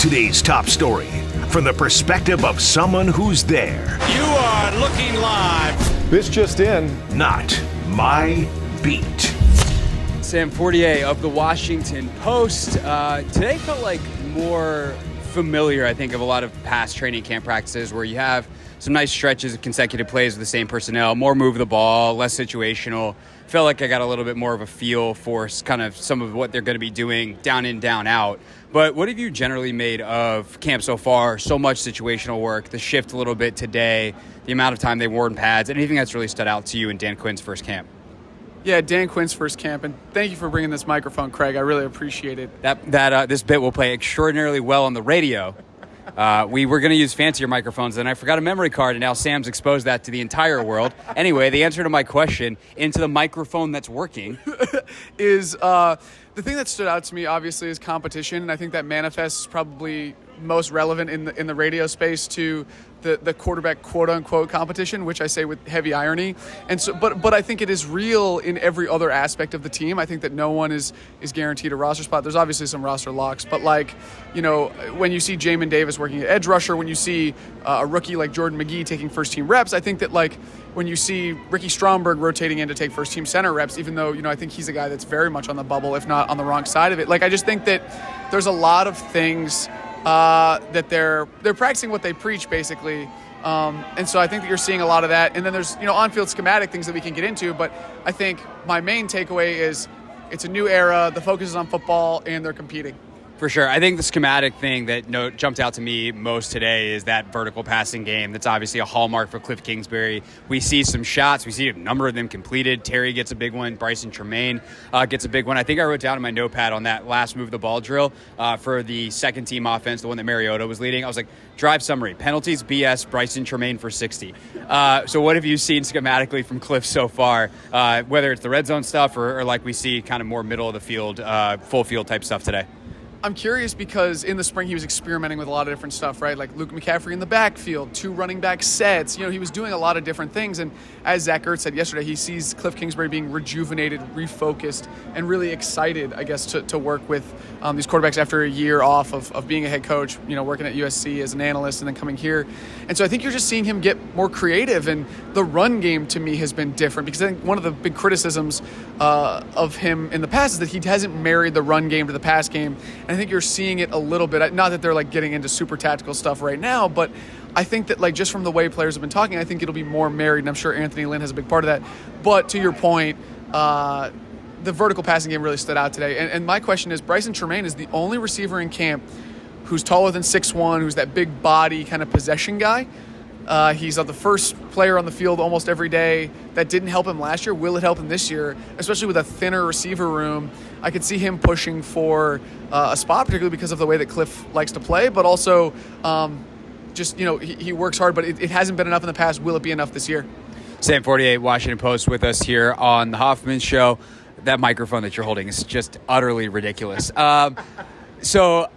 Today's top story from the perspective of someone who's there. You are looking live. This just in. Not my beat. Sam Fortier of the Washington Post. Today felt like more familiar, I think, of a lot of past training camp practices where you have some nice stretches of consecutive plays with the same personnel, more move the ball, less situational. Felt like I got a little bit more of a feel for kind of some of what they're going to be doing down in, down out. But what have you generally made of camp so far? So much situational work, the shift a little bit today, the amount of time they wore in pads, anything that's really stood out to you in Dan Quinn's first camp? Yeah, Dan Quinn's first camp, and thank you for bringing this microphone, Craig. I really appreciate it. This bit will play extraordinarily well on the radio. We were going to use fancier microphones, and I forgot a memory card, and now Sam's exposed that to the entire world. Anyway, the answer to my question, into the microphone that's working, is the thing that stood out to me, obviously, is competition, and I think that manifests probably most relevant in the radio space to the quarterback quote-unquote competition, which I say with heavy irony. And so, but I think it is real in every other aspect of the team. I think that no one is guaranteed a roster spot. There's obviously some roster locks, but when you see Jamin Davis working at edge rusher, when you see a rookie like Jordan McGee taking first-team reps, I think that when you see Ricky Stromberg rotating in to take first-team center reps, even though I think he's a guy that's very much on the bubble, if not on the wrong side of it. I just think that there's a lot of things that they're practicing what they preach, basically. And so I think that you're seeing a lot of that. And then there's, on-field schematic things that we can get into. But I think my main takeaway is it's a new era. The focus is on football, and they're competing. For sure. I think the schematic thing that jumped out to me most today is that vertical passing game. That's obviously a hallmark for Kliff Kingsbury. We see some shots. We see a number of them completed. Terry gets a big one. Brycen Tremayne gets a big one. I think I wrote down in my notepad on that last move the ball drill for the second team offense, the one that Mariota was leading. I was like, drive summary. Penalties, BS, Brycen Tremayne for 60. So what have you seen schematically from Kliff so far, whether it's the red zone stuff or like we see kind of more middle of the field, full field type stuff today? I'm curious because in the spring he was experimenting with a lot of different stuff, right? Like Luke McCaffrey in the backfield, 2 running back sets. He was doing a lot of different things. And as Zach Ertz said yesterday, he sees Kliff Kingsbury being rejuvenated, refocused, and really excited, I guess, to work with these quarterbacks after a year off of being a head coach, working at USC as an analyst and then coming here. And so I think you're just seeing him get more creative. And the run game to me has been different because I think one of the big criticisms of him in the past is that he hasn't married the run game to the pass game. And I think you're seeing it a little bit. Not that they're getting into super tactical stuff right now, but I think that just from the way players have been talking, I think it'll be more married, and I'm sure Anthony Lynn has a big part of that. But to your point, the vertical passing game really stood out today. And my question is, Brycen Tremayne is the only receiver in camp who's taller than 6'1", who's that big body kind of possession guy. He's the first player on the field almost every day. That didn't help him last year. Will it help him this year? Especially with a thinner receiver room, I could see him pushing for a spot, particularly because of the way that Kliff likes to play, but also he works hard, but it hasn't been enough in the past. Will it be enough this year? Sam Fortier, Washington Post, with us here on the Hoffman Show. That microphone that you're holding is just utterly ridiculous. So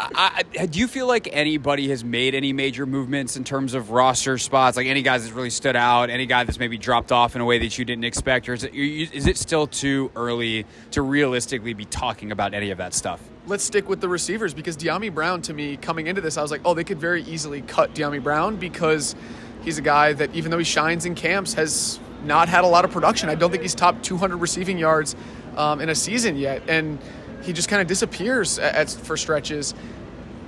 do you feel like anybody has made any major movements in terms of roster spots, like any guys that really stood out, any guy that's maybe dropped off in a way that you didn't expect, or is it still too early to realistically be talking about any of that stuff? Let's stick with the receivers because Dami Brown, to me, coming into this, I was like, they could very easily cut Dami Brown because he's a guy that, even though he shines in camps, has not had a lot of production. I don't think he's top 200 receiving yards in a season yet, and he just kind of disappears for stretches.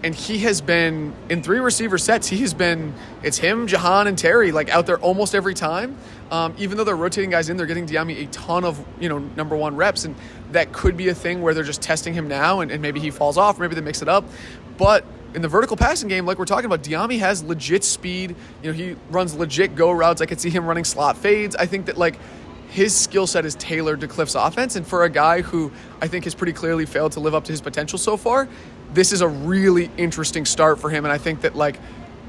And he has been, in 3 receiver sets, it's him, Jahan, and Terry, out there almost every time. Even though they're rotating guys in, they're getting Dami a ton of, number 1 reps. And that could be a thing where they're just testing him now and maybe he falls off, maybe they mix it up. But in the vertical passing game, like we're talking about, Dami has legit speed. He runs legit go routes. I could see him running slot fades. I think that, his skill set is tailored to Kliff's offense. And for a guy who I think has pretty clearly failed to live up to his potential so far, this is a really interesting start for him. And I think that,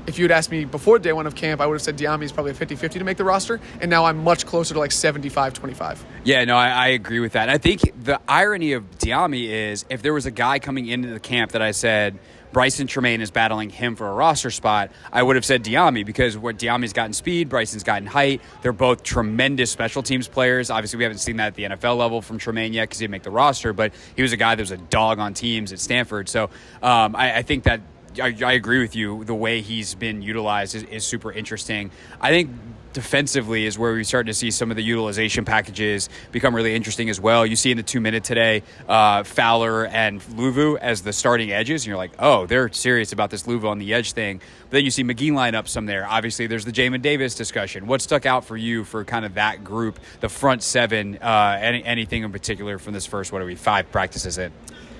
if you had asked me before day 1 of camp, I would have said Dami is probably a 50-50 to make the roster. And now I'm much closer to 75-25. Yeah, no, I agree with that. I think the irony of Dami is if there was a guy coming into the camp that I said, Brycen Tremayne is battling him for a roster spot, I would have said Dami, because where Diami's gotten speed, Brycen's gotten height. They're both tremendous special teams players. Obviously, we haven't seen that at the NFL level from Tremayne yet because he didn't make the roster, but he was a guy that was a dog on teams at Stanford. So I think that I agree with you. The way he's been utilized is super interesting. I think defensively is where we're starting to see some of the utilization packages become really interesting as well. You see in the 2-minute today, Fowler and Luvu as the starting edges, and you're like, oh, they're serious about this Luvu on the edge thing. But then you see McGee line up some there. Obviously, there's the Jamin Davis discussion. What stuck out for you for kind of that group, the front seven, anything in particular from this first, 5 practices in?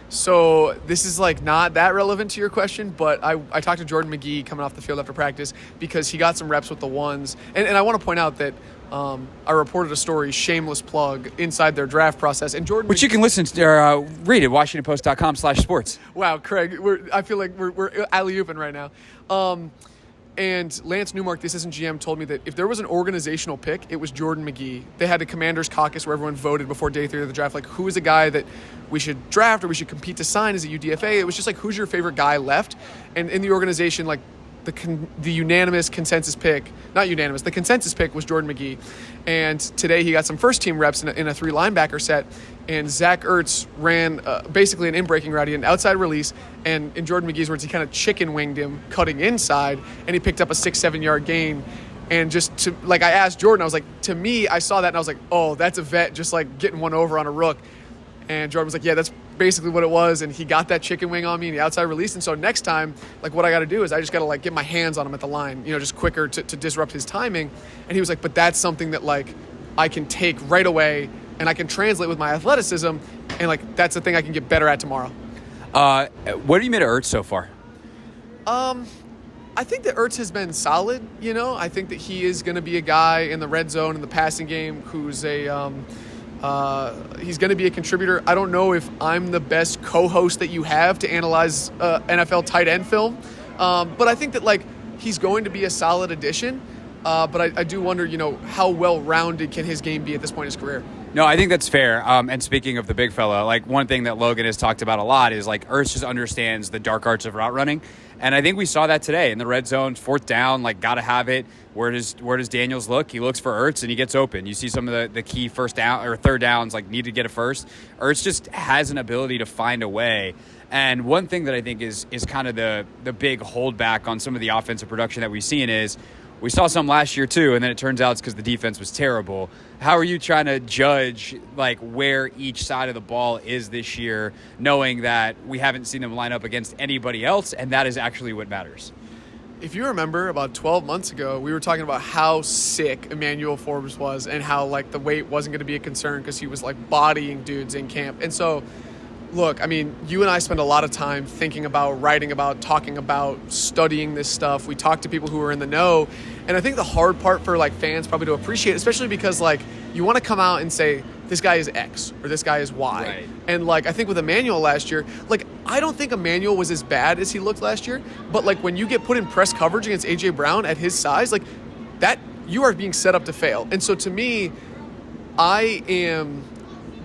So this is like not that relevant to your question, but I talked to Jordan McGee coming off the field after practice because he got some reps with the ones. And I want to point out that I reported a story, shameless plug, inside their draft process. And Jordan, which you can listen to or read at WashingtonPost.com/sports. Wow, Craig, I feel like we're alley-ooping right now. And Lance Newmark, the assistant GM, told me that if there was an organizational pick, it was Jordan McGee. They had a commander's caucus where everyone voted before day 3 of the draft, like who is a guy that we should draft or we should compete to sign as a UDFA. It was just like, who's your favorite guy left? And in the organization, like the unanimous consensus pick, not unanimous, the consensus pick was Jordan McGee. And today he got some first-team reps in a 3-linebacker set, and Zach Ertz ran basically an in-breaking route, an outside release, and in Jordan McGee's words, he kind of chicken-winged him cutting inside, and he picked up a 6-7-yard gain. And just to, like, I asked Jordan, I was like, to me, I saw that, and I was like, oh, that's a vet just, like, getting one over on a rook. And Jordan was like, yeah, that's basically what it was. And he got that chicken wing on me in the outside release. And so next time, like, what I got to do is I just got to, like, get my hands on him at the line, just quicker to disrupt his timing. And he was like, but that's something that, like, I can take right away and I can translate with my athleticism. And, like, that's the thing I can get better at tomorrow. What have you made of Ertz so far? I think that Ertz has been solid, I think that he is going to be a guy in the red zone in the passing game who's he's going to be a contributor. I don't know if I'm the best co-host that you have to analyze NFL tight end film, but I think that, like, he's going to be a solid addition. But I do wonder, how well-rounded can his game be at this point in his career? No, I think that's fair. And speaking of the big fella, like, one thing that Logan has talked about a lot is, like, Ertz just understands the dark arts of route running. And I think we saw that today in the red zone, 4th down, like, got to have it. Where does Daniels look? He looks for Ertz and he gets open. You see some of the key first down or third downs, like, need to get a first. Ertz just has an ability to find a way. And one thing that I think is kind of the big holdback on some of the offensive production that we've seen is we saw some last year too, and then it turns out it's because the defense was terrible. How are you trying to judge, like, where each side of the ball is this year, knowing that we haven't seen them line up against anybody else, and that is actually what matters? If you remember, about 12 months ago, we were talking about how sick Emmanuel Forbes was and how, like, the weight wasn't going to be a concern because he was, like, bodying dudes in camp. And so, look, I mean, you and I spend a lot of time thinking about, writing about, talking about, studying this stuff. We talk to people who are in the know. And I think the hard part for, like, fans probably to appreciate, especially because, like, you want to come out and say, this guy is X or this guy is Y. Right. And, like, I think with Emmanuel last year, like, I don't think Emmanuel was as bad as he looked last year. But, like, when you get put in press coverage against A.J. Brown at his size, like, that, you are being set up to fail. And so to me, I am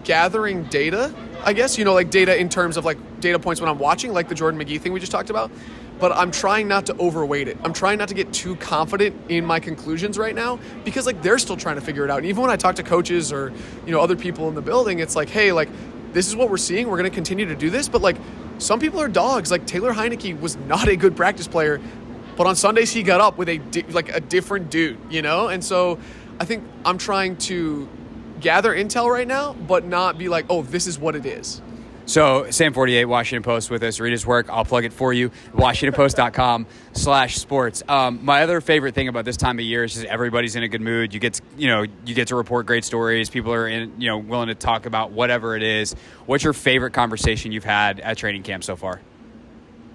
gathering data, I guess, like, data in terms of, like, data points when I'm watching, like the Jordan McGee thing we just talked about. But I'm trying not to overweight it. I'm trying not to get too confident in my conclusions right now because, like, they're still trying to figure it out. And even when I talk to coaches or, other people in the building, it's like, hey, like, this is what we're seeing. We're going to continue to do this. But, like, some people are dogs. Like, Taylor Heineke was not a good practice player, but on Sundays he got up with a different dude, And so I think I'm trying to gather intel right now, but not be like, oh, this is what it is. So Sam Fortier, Washington Post with us. Read his work. I'll plug it for you. WashingtonPost.com/sports. My other favorite thing about this time of year is just everybody's in a good mood. You get to report great stories. People are willing to talk about whatever it is. What's your favorite conversation you've had at training camp so far?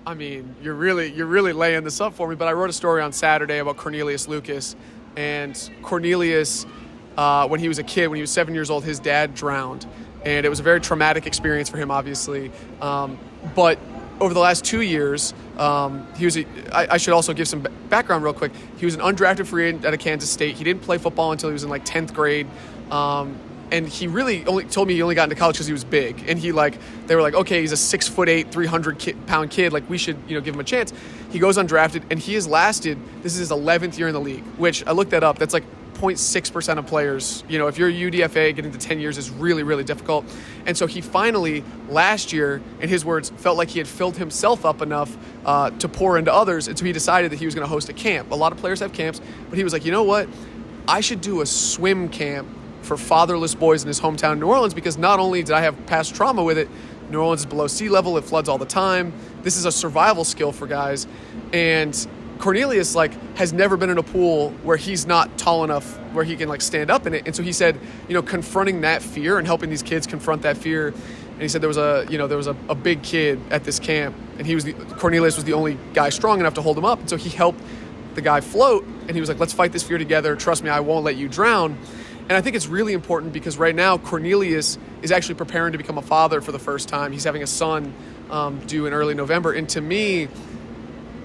I mean, you're really laying this up for me, but I wrote a story on Saturday about Cornelius Lucas. And Cornelius, when he was a kid, when he was 7 years old, his dad drowned. And it was a very traumatic experience for him, obviously. But over the last 2 years, I should also give some background real quick. He was an undrafted free agent out of Kansas State. He didn't play football until he was in, like, 10th grade. And he really only told me he only got into college because he was big. And they were like, okay, he's a 6'8", 300-pound kid. Like, we should, give him a chance. He goes undrafted, and he has lasted, this is his 11th year in the league, which I looked that up. That's like 0.6% of players. If you're a UDFA, getting to 10 years is really, really difficult. And so he finally, last year, in his words, felt like he had filled himself up enough to pour into others. And so he decided that he was going to host a camp. A lot of players have camps, but he was like, you know what? I should do a swim camp for fatherless boys in his hometown, New Orleans, because not only did I have past trauma with it, New Orleans is below sea level. It floods all the time. This is a survival skill for guys. And Cornelius has never been in a pool where he's not tall enough where he can stand up in it. And so he said, confronting that fear and helping these kids confront that fear. And he said there was a big kid at this camp, and Cornelius was the only guy strong enough to hold him up. And so he helped the guy float, and he was like, let's fight this fear together. Trust me, I won't let you drown. And I think it's really important because right now Cornelius is actually preparing to become a father for the first time. He's having a son due in early November. And to me,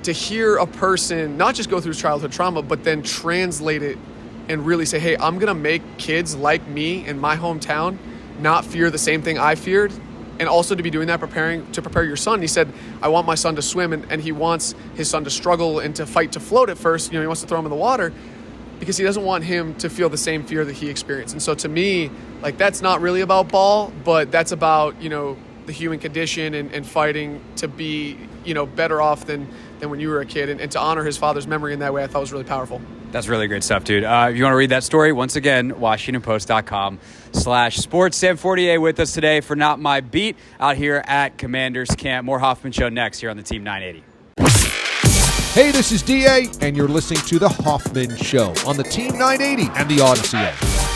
to hear a person not just go through childhood trauma, but then translate it and really say, hey, I'm going to make kids like me in my hometown not fear the same thing I feared. And also to be doing that, to prepare your son. He said, I want my son to swim, and he wants his son to struggle and to fight to float at first. He wants to throw him in the water because he doesn't want him to feel the same fear that he experienced. And so to me, that's not really about ball, but that's about, the human condition and fighting to be, better off than when you were a kid. And to honor his father's memory in that way, I thought was really powerful. That's really great stuff, dude. If you want to read that story, once again, WashingtonPost.com/sports. Sam Fortier with us today for Not My Beat out here at Commanders Camp. More Hoffman Show next here on the Team 980. Hey, this is DA, and you're listening to The Hoffman Show on the Team 980 and the Odyssey app.